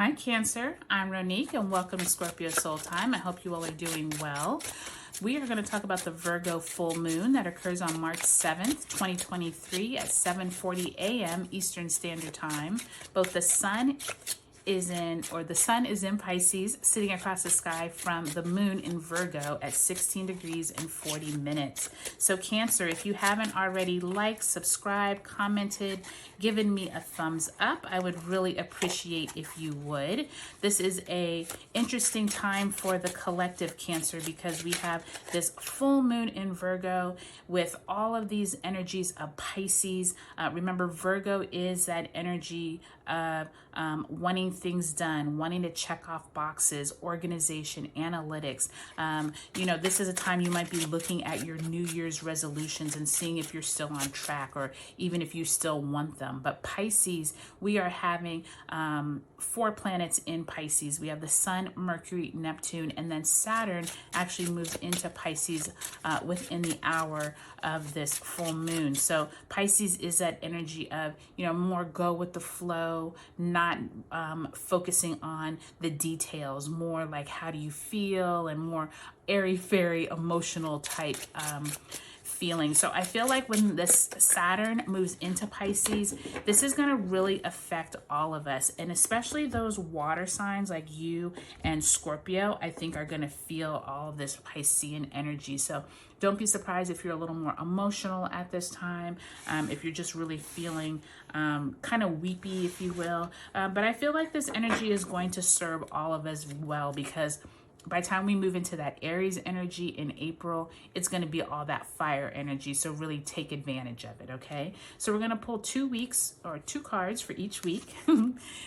Hi Cancer, I'm Ronique and welcome to Scorpio Soul Time. I hope you all are doing well. We are going to talk about the Virgo Full Moon that occurs on March 7th, 2023 at 7:40 a.m. Eastern Standard Time. Both the sun is in Pisces, sitting across the sky from the moon in Virgo at 16 degrees and 40 minutes. So Cancer, if you haven't already liked, subscribed, commented, given me a thumbs up, I would really appreciate if you would. This is a interesting time for the collective Cancer because we have this full moon in Virgo with all of these energies of Pisces. Remember, Virgo is that energy of wanting things done, wanting to check off boxes, organization, analytics. This is a time you might be looking at your New Year's resolutions and seeing if you're still on track or even if you still want them. But Pisces, we are having 4 planets in Pisces. We have the Sun, Mercury, Neptune, and then Saturn actually moves into Pisces within the hour of this full moon. So Pisces is that energy of, more go with the flow, not focusing on the details, more like how do you feel and more airy-fairy emotional type feeling. So I feel like when this Saturn moves into Pisces, this is going to really affect all of us, and especially those water signs like you and Scorpio, I think are going to feel all of this Piscean energy. So don't be surprised if you're a little more emotional at this time, if you're just really feeling kind of weepy, if you will. But I feel like this energy is going to serve all of us well, because by the time we move into that Aries energy in April, it's going to be all that fire energy. So really take advantage of it, okay? So we're going to pull 2 cards for each week.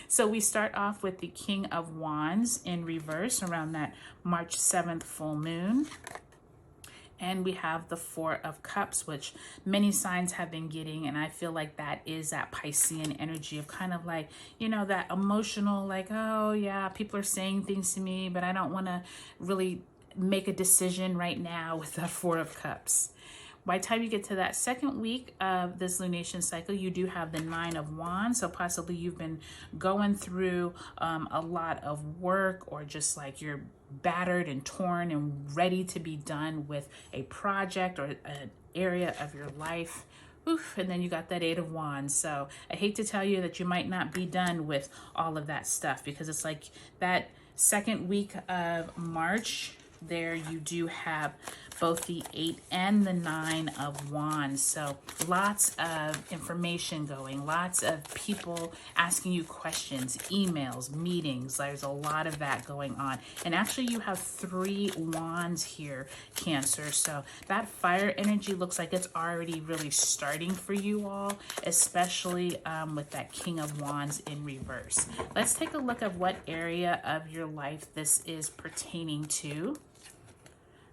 So we start off with the King of Wands in reverse around that March 7th full moon. And we have the 4 of Cups, which many signs have been getting. And I feel like that is that Piscean energy of kind of like, that emotional, like, oh yeah, people are saying things to me, but I don't want to really make a decision right now with the 4 of Cups. By the time you get to that second week of this lunation cycle, you do have the 9 of Wands. So possibly you've been going through a lot of work, or just like you're battered and torn and ready to be done with a project or an area of your life. Oof, and then you got that 8 of Wands. So I hate to tell you that you might not be done with all of that stuff, because it's like that second week of March, there you do have both the 8 and the 9 of Wands. So lots of information going, lots of people asking you questions, emails, meetings. There's a lot of that going on. And actually you have 3 wands here, Cancer. So that fire energy looks like it's already really starting for you all, especially with that King of Wands in reverse. Let's take a look at what area of your life this is pertaining to.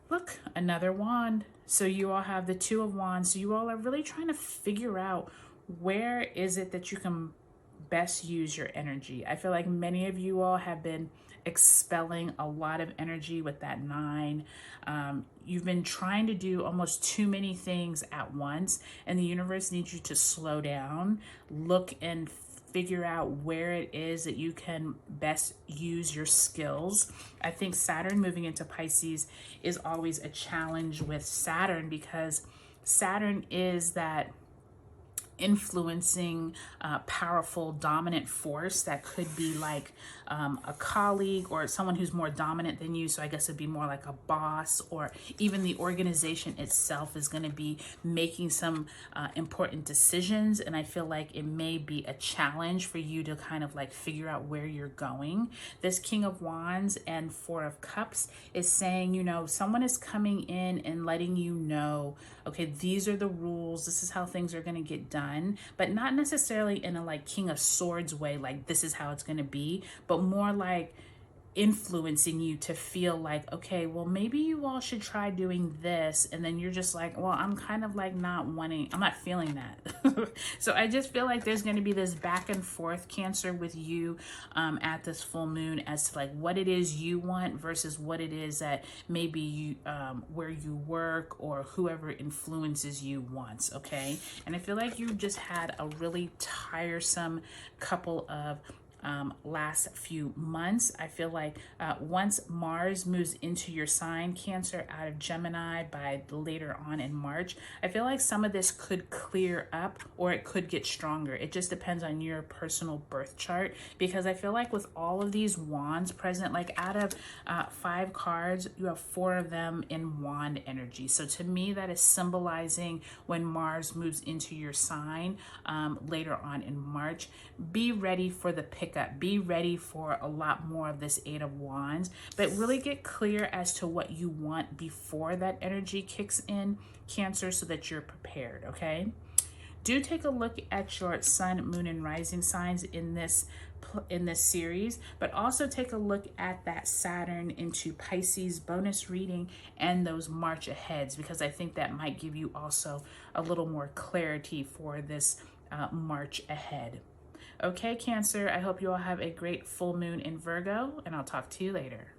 Look, another wand. So you all have the 2 of Wands. So you all are really trying to figure out where is it that you can best use your energy. I feel like many of you all have been expelling a lot of energy with that 9. You've been trying to do almost too many things at once, and the universe needs you to slow down, look and figure out where it is that you can best use your skills. I think Saturn moving into Pisces is always a challenge with Saturn, because Saturn is that influencing, powerful, dominant force that could be like a colleague or someone who's more dominant than you. So I guess it'd be more like a boss, or even the organization itself is going to be making some important decisions. And I feel like it may be a challenge for you to kind of like figure out where you're going. This King of Wands and 4 of Cups is saying, someone is coming in and letting you know, okay, these are the rules. This is how things are going to get done, but not necessarily in a like King of Swords way, like this is how it's going to be, but more like influencing you to feel like, okay, well, maybe you all should try doing this. And then you're just like, well, I'm kind of like I'm not feeling that. So I just feel like there's going to be this back and forth, Cancer, with you at this full moon as to like what it is you want versus what it is that maybe you, where you work or whoever influences you wants. Okay. And I feel like you just had a really tiresome couple of last few months. I feel like once Mars moves into your sign, Cancer, out of Gemini by later on in March, I feel like some of this could clear up or it could get stronger. It just depends on your personal birth chart, because I feel like with all of these wands present, like out of 5 cards, you have 4 of them in wand energy. So to me, that is symbolizing when Mars moves into your sign later on in March. Be ready for the pickup. Be ready for a lot more of this 8 of Wands, but really get clear as to what you want before that energy kicks in, Cancer, so that you're prepared, okay? Do take a look at your sun, moon, and rising signs in this series, but also take a look at that Saturn into Pisces bonus reading and those March aheads, because I think that might give you also a little more clarity for this March ahead. Okay, Cancer, I hope you all have a great full moon in Virgo, and I'll talk to you later.